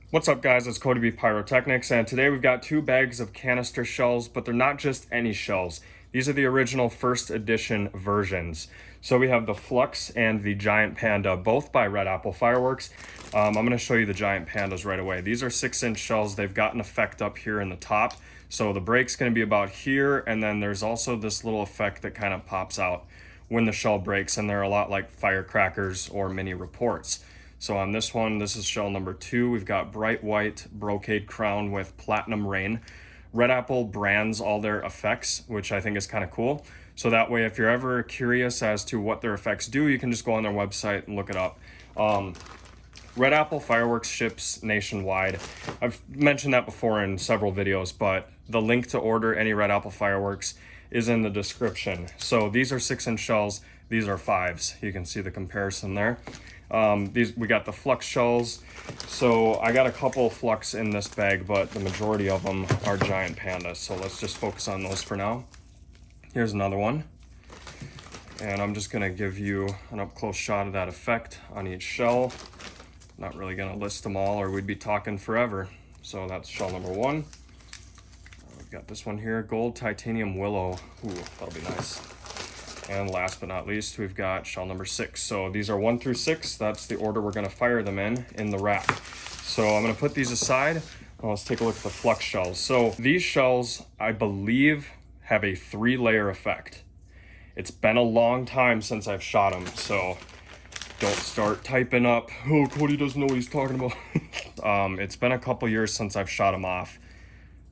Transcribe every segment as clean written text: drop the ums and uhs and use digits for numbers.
What's up guys, it's CodyBPyrotechnics, and today we've got two bags of canister shells, but they're not just any shells. These are the original first edition versions. So we have the Flux and the Giant Panda, both by Red Apple Fireworks. I'm going to show you the Giant Pandas right away. These are 6-inch shells. They've got an effect up here in the top. So the break's going to be about here, and then there's also this little effect that kind of pops out when the shell breaks, and they're a lot like firecrackers or mini reports. So on this one, this is shell number 2. We've got bright white brocade crown with platinum rain. Red Apple brands all their effects, which I think is kind of cool. So that way, if you're ever curious as to what their effects do, you can just go on their website and look it up. Red Apple Fireworks ships nationwide. I've mentioned that before in several videos, but the link to order any Red Apple Fireworks is in the description. So these are 6-inch shells, these are 5s. You can see the comparison there. We got the Flux Shells. So I got a couple Flux in this bag, but the majority of them are Giant Pandas. So let's just focus on those for now. Here's another one. And I'm just gonna give you an up-close shot of that effect on each shell. Not really gonna list them all or we'd be talking forever. So that's shell number 1. We've got this one here, Gold Titanium Willow. Ooh, that'll be nice. And last but not least, we've got shell number 6. So these are 1 through 6. That's the order we're gonna fire them in the rack. So I'm gonna put these aside. Well, let's take a look at the Flux shells. So these shells, I believe, have a 3-layer effect. It's been a long time since I've shot them, so don't start typing up, oh, Cody doesn't know what he's talking about. It's been a couple years since I've shot them off.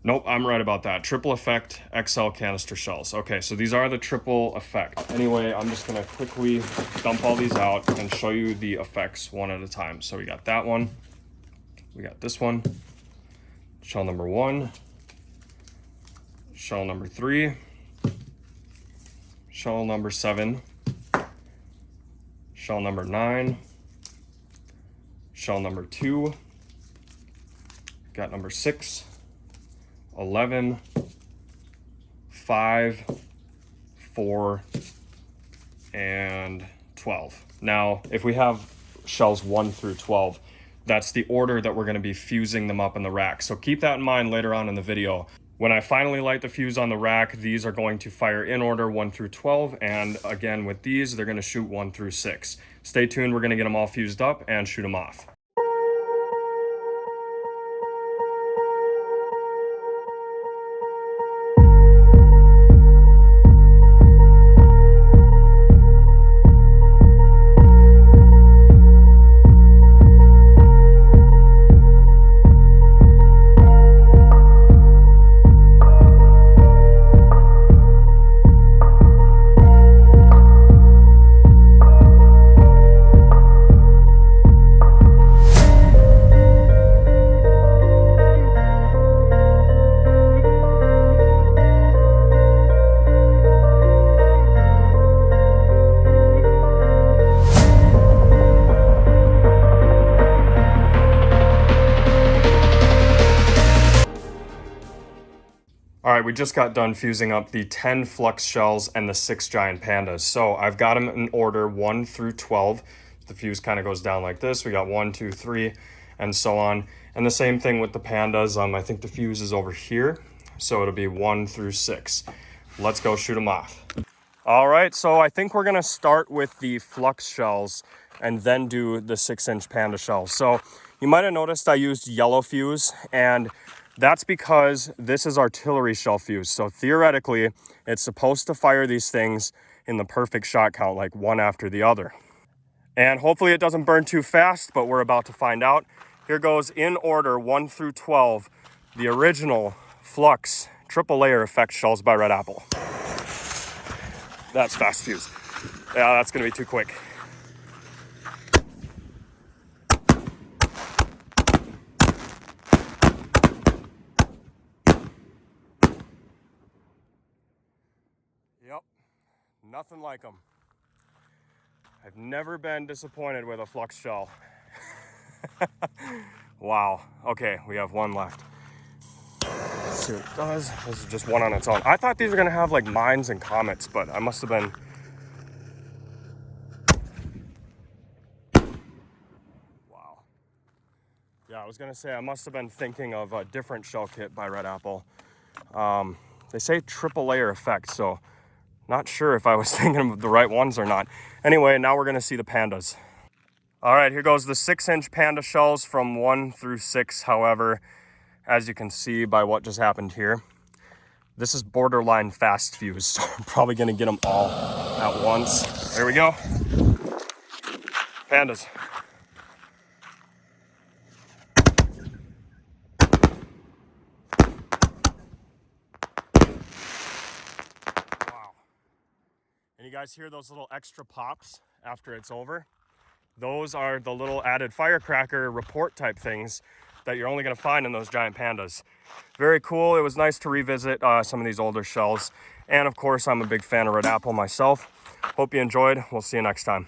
Nope, I'm right about that. Triple effect XL canister shells. Okay, so these are the triple effect. Anyway, I'm just gonna quickly dump all these out and show you the effects one at a time. So we got that one, we got this one, shell number 1, shell number 3, shell number 7, shell number 9, shell number 2, got number 6, 11, 5, 4, and 12. Now, if we have shells 1 through 12, that's the order that we're going to be fusing them up in the rack. So keep that in mind later on in the video. When I finally light the fuse on the rack, these are going to fire in order 1 through 12. And again, with these, they're going to shoot 1 through 6. Stay tuned. We're going to get them all fused up and shoot them off. All right, we just got done fusing up the 10 Flux shells and the 6 Giant Pandas. So I've got them in order 1 through 12. The fuse kind of goes down like this. We got 1, 2, 3, and so on. And the same thing with the Pandas. I think the fuse is over here. So it'll be 1 through 6. Let's go shoot them off. All right, so I think we're gonna start with the Flux shells and then do the 6-inch Panda shells. So you might have noticed I used yellow fuse, and that's because this is artillery shell fuse. So theoretically, it's supposed to fire these things in the perfect shot count, like one after the other. And hopefully it doesn't burn too fast, but we're about to find out. Here goes in order 1 through 12, the original Flux triple layer effect shells by Red Apple. That's fast fuse. Yeah, that's gonna be too quick. Yep, nothing like them. I've never been disappointed with a Flux shell. Wow, okay, we have one left. Let's see what it does. This is just one on its own. I thought these were gonna have like mines and comets, but I must have been. Wow. Yeah, I was gonna say I must have been thinking of a different shell kit by Red Apple. They say triple layer effect, so not sure if I was thinking of the right ones or not. Anyway, now we're gonna see the pandas. All right, here goes the 6-inch Panda shells from 1 through 6. However, as you can see by what just happened here, this is borderline fast fuse, so I'm probably gonna get them all at once. There we go. Pandas. Wow. And you guys hear those little extra pops after it's over? Those are the little added firecracker report type things that you're only gonna find in those giant pandas. Very cool. It was nice to revisit some of these older shells. And of course, I'm a big fan of Red Apple myself. Hope you enjoyed. We'll see you next time.